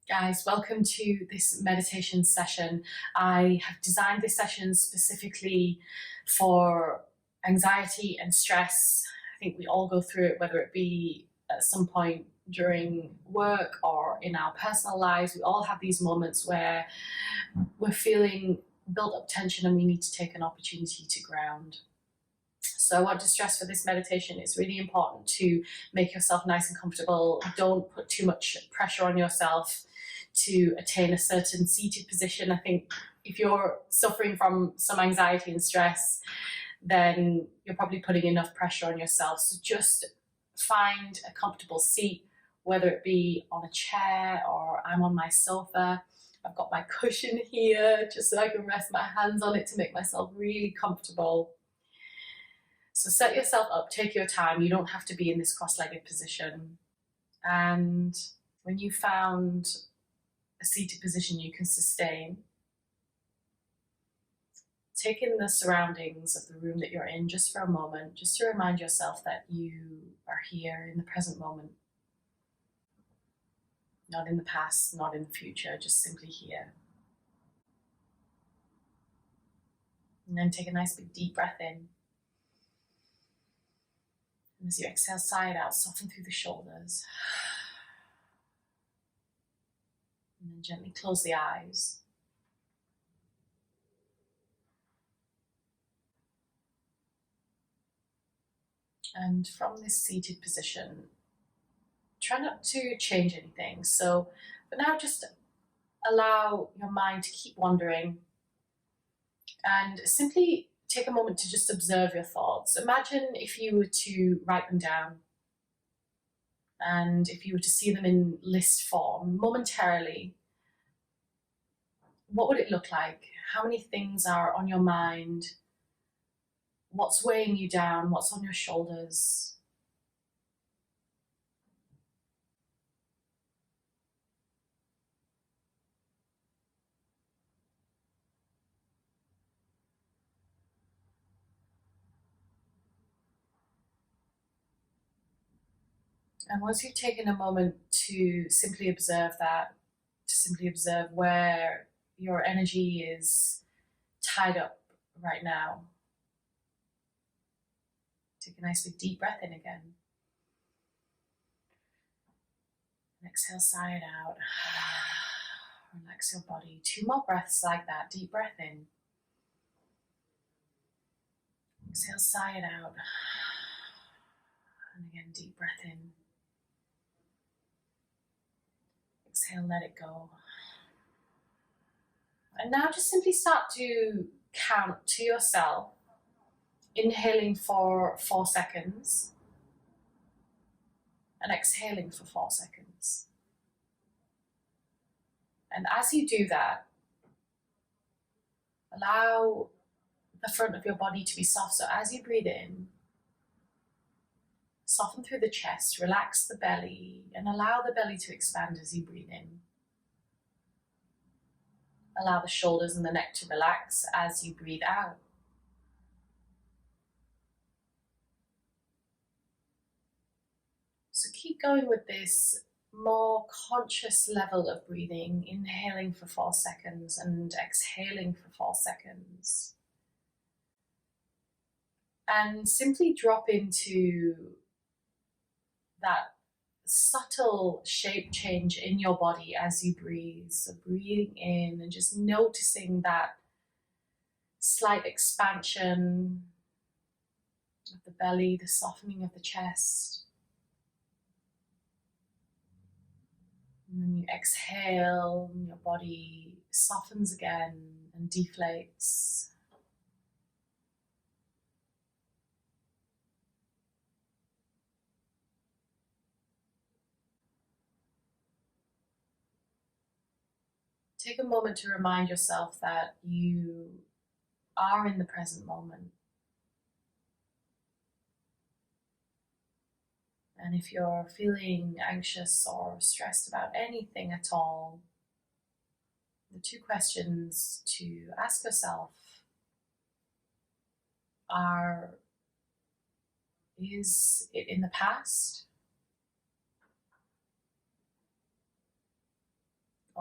Guys, welcome to this meditation session. I have designed this session specifically for anxiety and stress. I think we all go through it, whether it be at some point during work or in our personal lives. We all have these moments where we're feeling built up tension and we need to take an opportunity to ground. So I want to stress for this meditation, it's really important to make yourself nice and comfortable. Don't put too much pressure on yourself to attain a certain seated position. I think if you're suffering from some anxiety and stress, then you're probably putting enough pressure on yourself. So just find a comfortable seat, whether it be on a chair or I'm on my sofa. I've got my cushion here just so I can rest my hands on it to make myself really comfortable. So set yourself up, take your time. You don't have to be in this cross-legged position. And when you found a seated position you can sustain, take in the surroundings of the room that you're in just for a moment, just to remind yourself that you are here in the present moment. Not in the past, not in the future, just simply here. And then take a nice big deep breath in. And as you exhale, sigh it out, soften through the shoulders. And then gently close the eyes. And from this seated position, try not to change anything. So for now, just allow your mind to keep wandering and simply take a moment to just observe your thoughts. Imagine if you were to write them down and if you were to see them in list form momentarily. What would it look like? How many things are on your mind? What's weighing you down? What's on your shoulders? And once you've taken a moment to simply observe that, to simply observe where your energy is tied up right now, take a nice big deep breath in again. And exhale, sigh it out. Relax your body. 2 more breaths like that. Deep breath in. Exhale, sigh it out. And again, deep breath in. Exhale, let it go. And now just simply start to count to yourself, inhaling for 4 seconds and exhaling for 4 seconds. And as you do that, allow the front of your body to be soft. So as you breathe in, soften through the chest, relax the belly, and allow the belly to expand as you breathe in. Allow the shoulders and the neck to relax as you breathe out. So keep going with this more conscious level of breathing, inhaling for 4 seconds and exhaling for 4 seconds. And simply drop into that subtle shape change in your body as you breathe. So breathing in and just noticing that slight expansion of the belly, the softening of the chest. And then you exhale and your body softens again and deflates. Take a moment to remind yourself that you are in the present moment. And if you're feeling anxious or stressed about anything at all, the 2 questions to ask yourself are, is it in the past?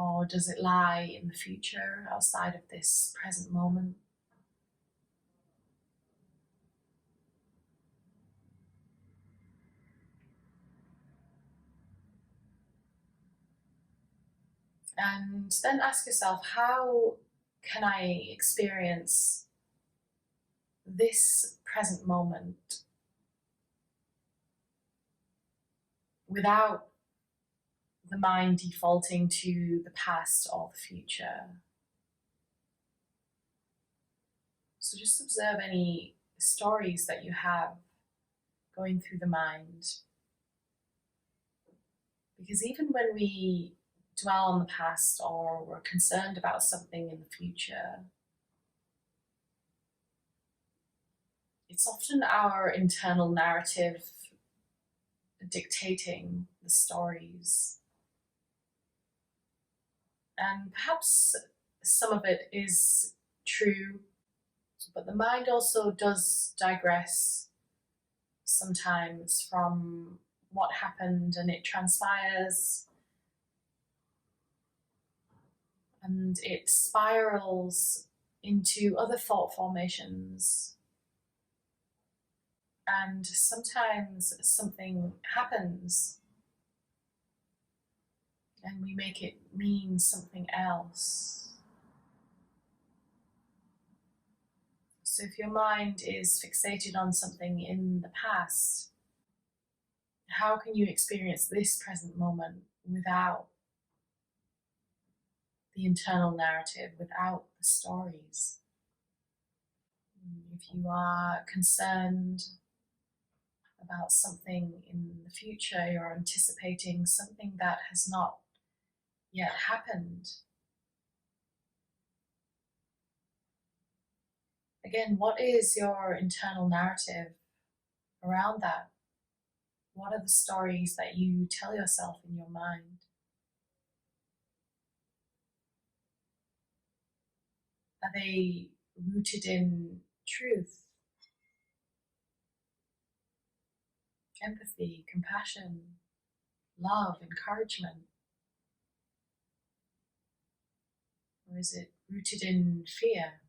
Or does it lie in the future outside of this present moment? And then ask yourself, how can I experience this present moment without the mind defaulting to the past or the future? So just observe any stories that you have going through the mind. Because even when we dwell on the past or we're concerned about something in the future, it's often our internal narrative dictating the stories. And perhaps some of it is true, but the mind also does digress sometimes from what happened, and it transpires and it spirals into other thought formations. And sometimes something happens and we make it mean something else. So if your mind is fixated on something in the past, how can you experience this present moment without the internal narrative, without the stories? If you are concerned about something in the future, you're anticipating something that has not yet happened. Again, what is your internal narrative around that? What are the stories that you tell yourself in your mind? Are they rooted in truth, empathy, compassion, love, encouragement? Or is it rooted in fear?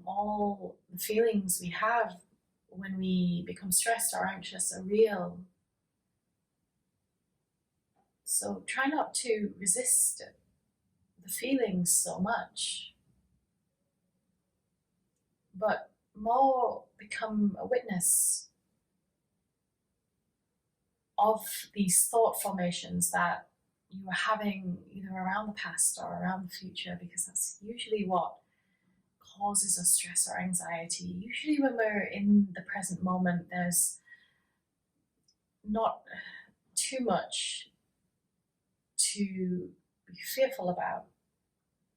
All the feelings we have when we become stressed or anxious are real. So try not to resist the feelings so much, but more become a witness of these thought formations that you are having either around the past or around the future, because that's usually what causes us stress or anxiety. Usually when we're in the present moment, there's not too much to be fearful about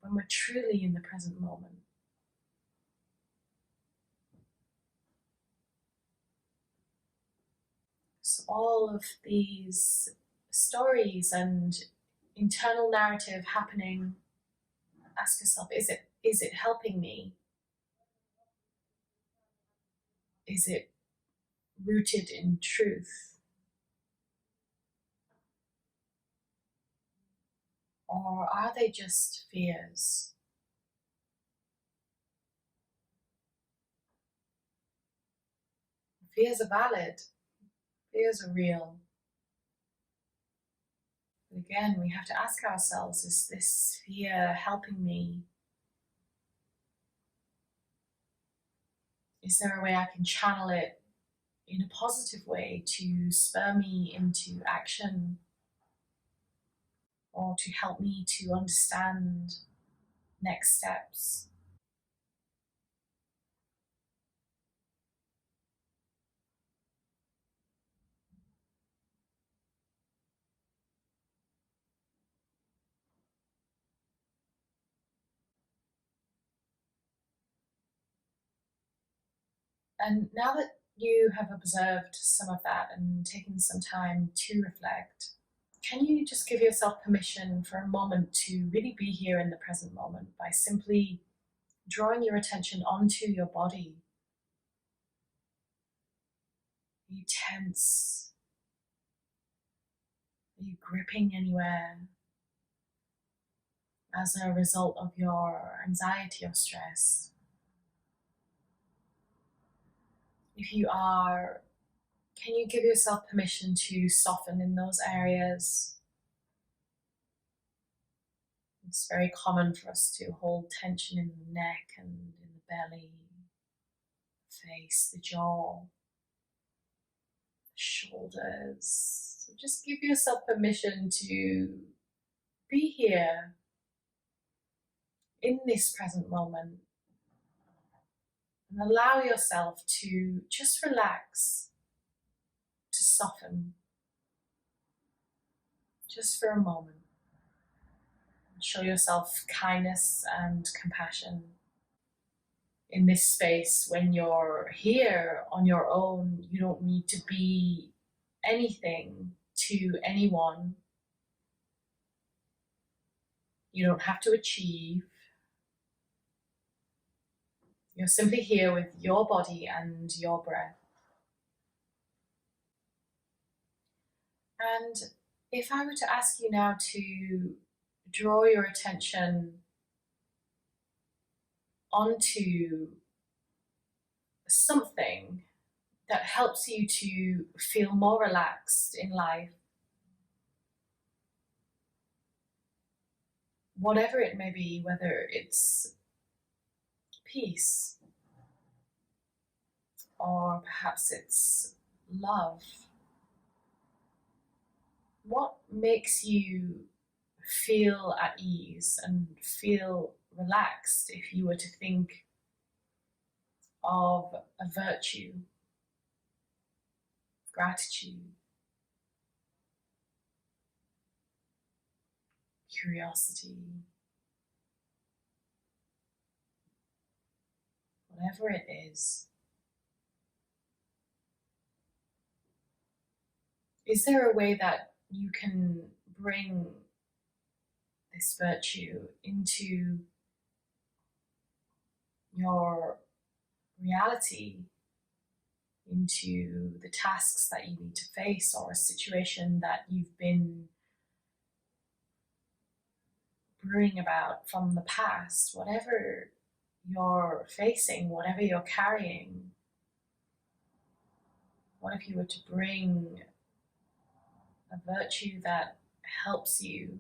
when we're truly in the present moment. So all of these stories and internal narrative happening, ask yourself, is it helping me? Is it rooted in truth? Or are they just fears? Fears are valid. Fears are real. But again, we have to ask ourselves, is this fear helping me? Is there a way I can channel it in a positive way to spur me into action, or to help me to understand next steps? And now that you have observed some of that and taken some time to reflect, can you just give yourself permission for a moment to really be here in the present moment by simply drawing your attention onto your body? you tense? Are you gripping anywhere as a result of your anxiety or stress? If you are, can you give yourself permission to soften in those areas? It's very common for us to hold tension in the neck and in the belly, face, the jaw, the shoulders. So just give yourself permission to be here in this present moment and allow yourself to just relax, to soften, just for a moment. Show yourself kindness and compassion in this space. When you're here on your own, you don't need to be anything to anyone. You don't have to achieve. You're simply here with your body and your breath. And if I were to ask you now to draw your attention onto something that helps you to feel more relaxed in life, whatever it may be, whether it's peace or perhaps it's love, what makes you feel at ease and feel relaxed if you were to think of a virtue, gratitude, curiosity, whatever it is? Is there a way that you can bring this virtue into your reality, into the tasks that you need to face, or a situation that you've been brewing about from the past? Whatever you're facing, whatever you're carrying, what if you were to bring a virtue that helps you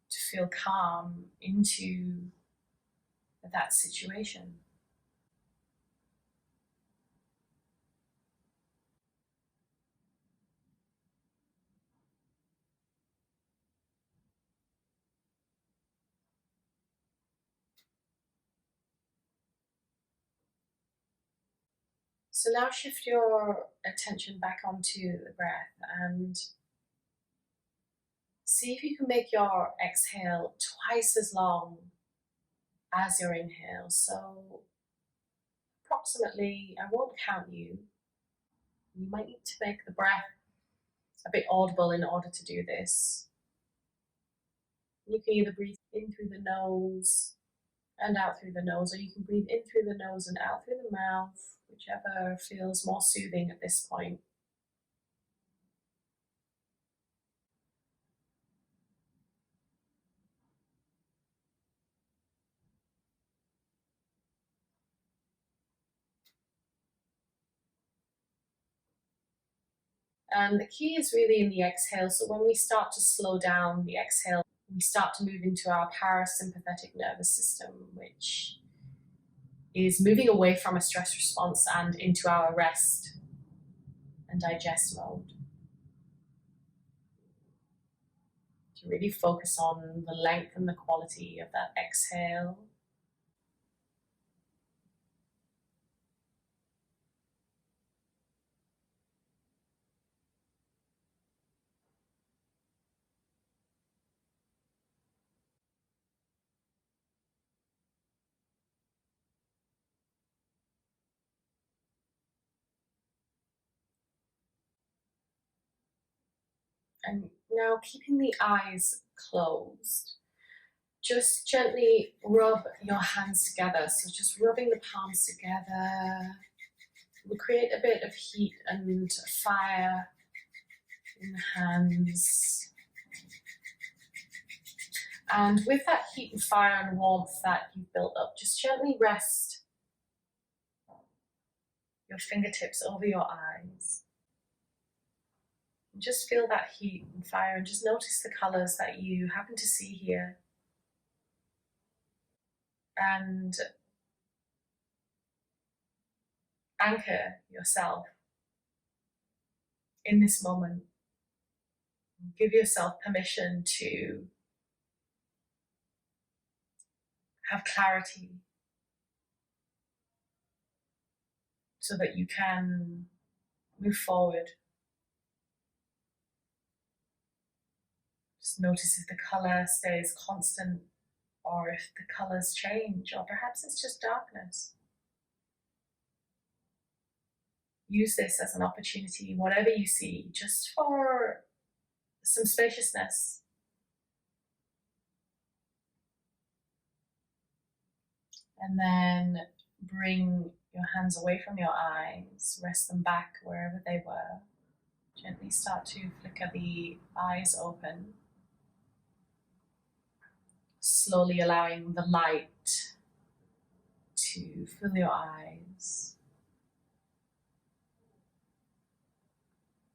to feel calm into that situation? So now shift your attention back onto the breath and see if you can make your exhale twice as long as your inhale. So approximately, I won't count you. You might need to make the breath a bit audible in order to do this. You can either breathe in through the nose and out through the nose, or you can breathe in through the nose and out through the mouth, whichever feels more soothing at this point. And the key is really in the exhale. So when we start to slow down the exhale, we start to move into our parasympathetic nervous system, which is moving away from a stress response and into our rest and digest mode. To really focus on the length and the quality of that exhale. And now, keeping the eyes closed, just gently rub your hands together. So just rubbing the palms together, we'll create a bit of heat and fire in the hands. And with that heat and fire and warmth that you've built up, just gently rest your fingertips over your eyes. And just feel that heat and fire and just notice the colors that you happen to see here. And anchor yourself in this moment. Give yourself permission to have clarity so that you can move forward. Just notice if the color stays constant or if the colors change, or perhaps it's just darkness. Use this as an opportunity, whatever you see, just for some spaciousness. And then bring your hands away from your eyes, rest them back wherever they were. Gently start to flicker the eyes open. Slowly allowing the light to fill your eyes.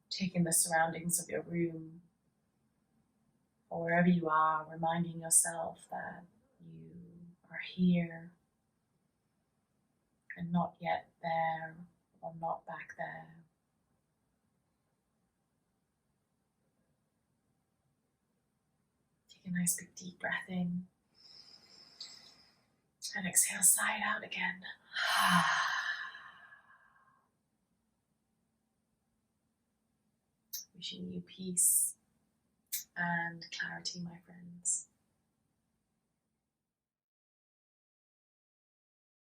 Taking the surroundings of your room or wherever you are, reminding yourself that you are here and not yet there or not back there. Take a nice big deep breath in and exhale, sigh it out again. Wishing you peace and clarity, my friends.